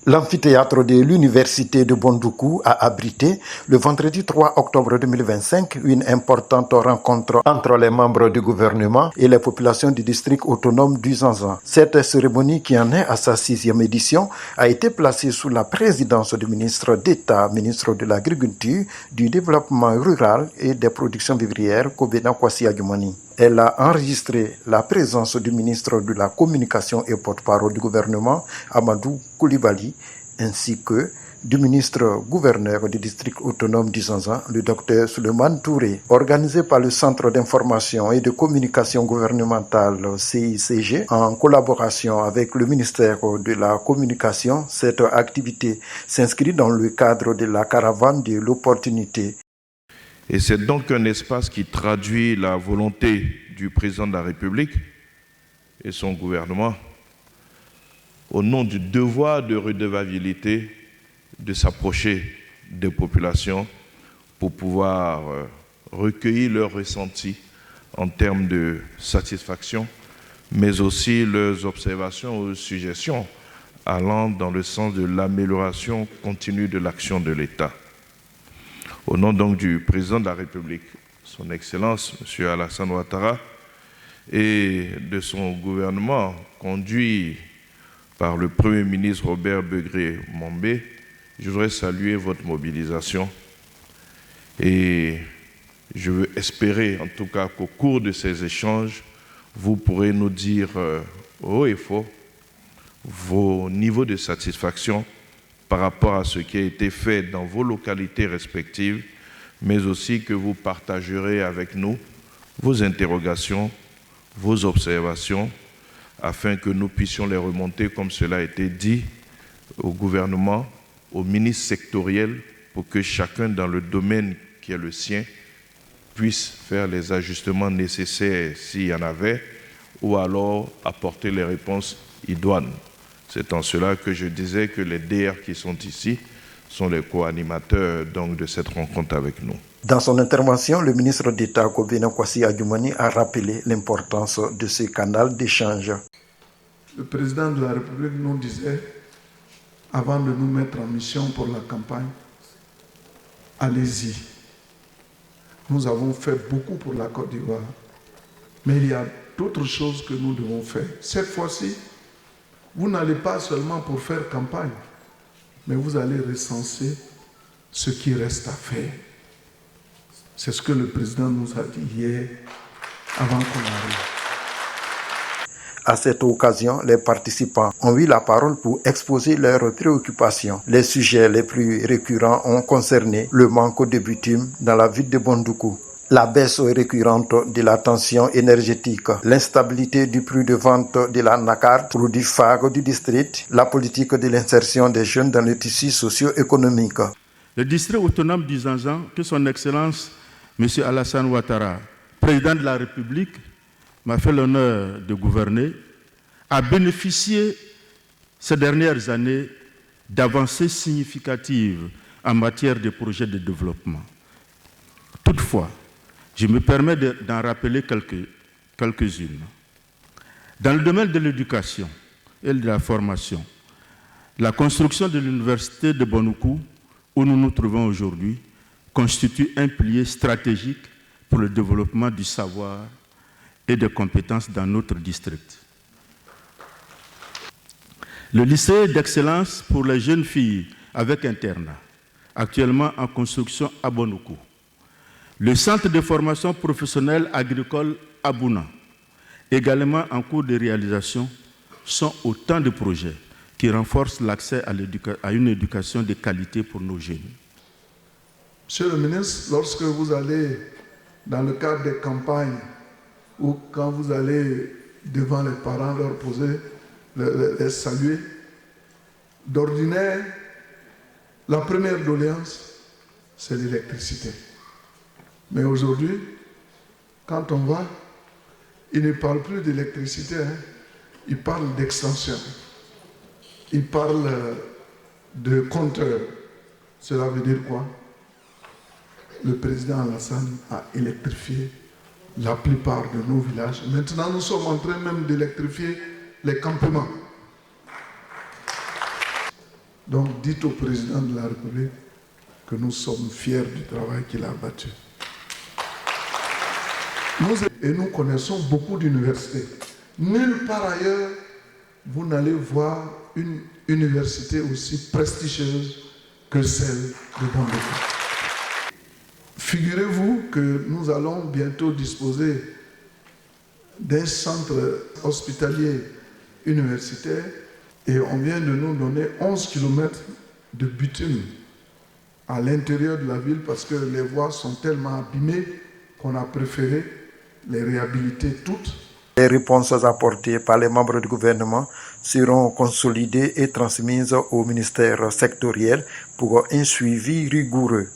L'amphithéâtre de l'université de Bondoukou a abrité le vendredi 3 octobre 2025 une importante rencontre entre les membres du gouvernement et les populations du district autonome du Zanzan. Cette cérémonie, qui en est à sa 6e édition, a été placée sous la présidence du ministre d'État, ministre de l'Agriculture, du Développement rural et des productions vivrières, Kobena Kwasi Adjumani. Elle a enregistré la présence du ministre de la Communication et porte-parole du gouvernement, Amadou Koulibaly, ainsi que du ministre-gouverneur du district autonome du Zanzan, le docteur Souleymane Touré. Organisé par le Centre d'information et de communication gouvernementale CICG, en collaboration avec le ministère de la Communication, cette activité s'inscrit dans le cadre de la caravane de l'opportunité. Et c'est donc un espace qui traduit la volonté du président de la République et son gouvernement au nom du devoir de redevabilité de s'approcher des populations pour pouvoir recueillir leurs ressentis en termes de satisfaction, mais aussi leurs observations ou suggestions allant dans le sens de l'amélioration continue de l'action de l'État. Au nom donc du président de la République, son Excellence, M. Alassane Ouattara, et de son gouvernement conduit par le Premier ministre Robert Begré-Mombé, je voudrais saluer votre mobilisation et je veux espérer en tout cas qu'au cours de ces échanges, vous pourrez nous dire haut et fort vos niveaux de satisfaction par rapport à ce qui a été fait dans vos localités respectives, mais aussi que vous partagerez avec nous vos interrogations, vos observations, afin que nous puissions les remonter, comme cela a été dit, au gouvernement, aux ministres sectoriels, pour que chacun dans le domaine qui est le sien puisse faire les ajustements nécessaires s'il y en avait, ou alors apporter les réponses idoines. C'est en cela que je disais que les DR qui sont ici sont les co-animateurs donc, de cette rencontre avec nous. Dans son intervention, le ministre d'État Kobena Kwasi Adjumani a rappelé l'importance de ce canal d'échange. Le président de la République nous disait, avant de nous mettre en mission pour la campagne, allez-y. Nous avons fait beaucoup pour la Côte d'Ivoire, mais il y a d'autres choses que nous devons faire. Cette fois-ci, vous n'allez pas seulement pour faire campagne, mais vous allez recenser ce qui reste à faire. C'est ce que le président nous a dit hier, avant qu'on arrive. À cette occasion, les participants ont eu la parole pour exposer leurs préoccupations. Les sujets les plus récurrents ont concerné le manque de bitume dans la ville de Bondoukou, la baisse récurrente de la tension énergétique, l'instabilité du prix de vente de la NACARD, produit phare du district, la politique de l'insertion des jeunes dans le tissu socio-économique. Le district autonome du Zanzan, que son Excellence M. Alassane Ouattara, président de la République, m'a fait l'honneur de gouverner, a bénéficié ces dernières années d'avancées significatives en matière de projets de développement. Toutefois, je me permets d'en rappeler quelques-unes. Dans le domaine de l'éducation et de la formation, la construction de l'université de Bondoukou, où nous nous trouvons aujourd'hui, constitue un pilier stratégique pour le développement du savoir et des compétences dans notre district. Le lycée d'excellence pour les jeunes filles avec internat, actuellement en construction à Bondoukou. Le centre de formation professionnelle agricole à Bouna, également en cours de réalisation, sont autant de projets qui renforcent l'accès à une éducation de qualité pour nos jeunes. Monsieur le ministre, lorsque vous allez dans le cadre des campagnes ou quand vous allez devant les parents leur poser, les saluer, d'ordinaire, la première doléance, c'est l'électricité. Mais aujourd'hui, quand on va, ils ne parlent plus d'électricité, ils parlent d'extension. Ils parlent de compteur. Cela veut dire quoi? Le président Alassane a électrifié la plupart de nos villages. Maintenant, nous sommes en train même d'électrifier les campements. Donc dites au président de la République que nous sommes fiers du travail qu'il a battu. Nous connaissons beaucoup d'universités. Nulle part ailleurs, vous n'allez voir une université aussi prestigieuse que celle de Bondoukou. Figurez-vous que nous allons bientôt disposer d'un centre hospitalier universitaire et on vient de nous donner 11 km de bitume à l'intérieur de la ville parce que les voies sont tellement abîmées qu'on a préféré les réhabiliter toutes. Les réponses apportées par les membres du gouvernement seront consolidées et transmises au ministère sectoriel pour un suivi rigoureux.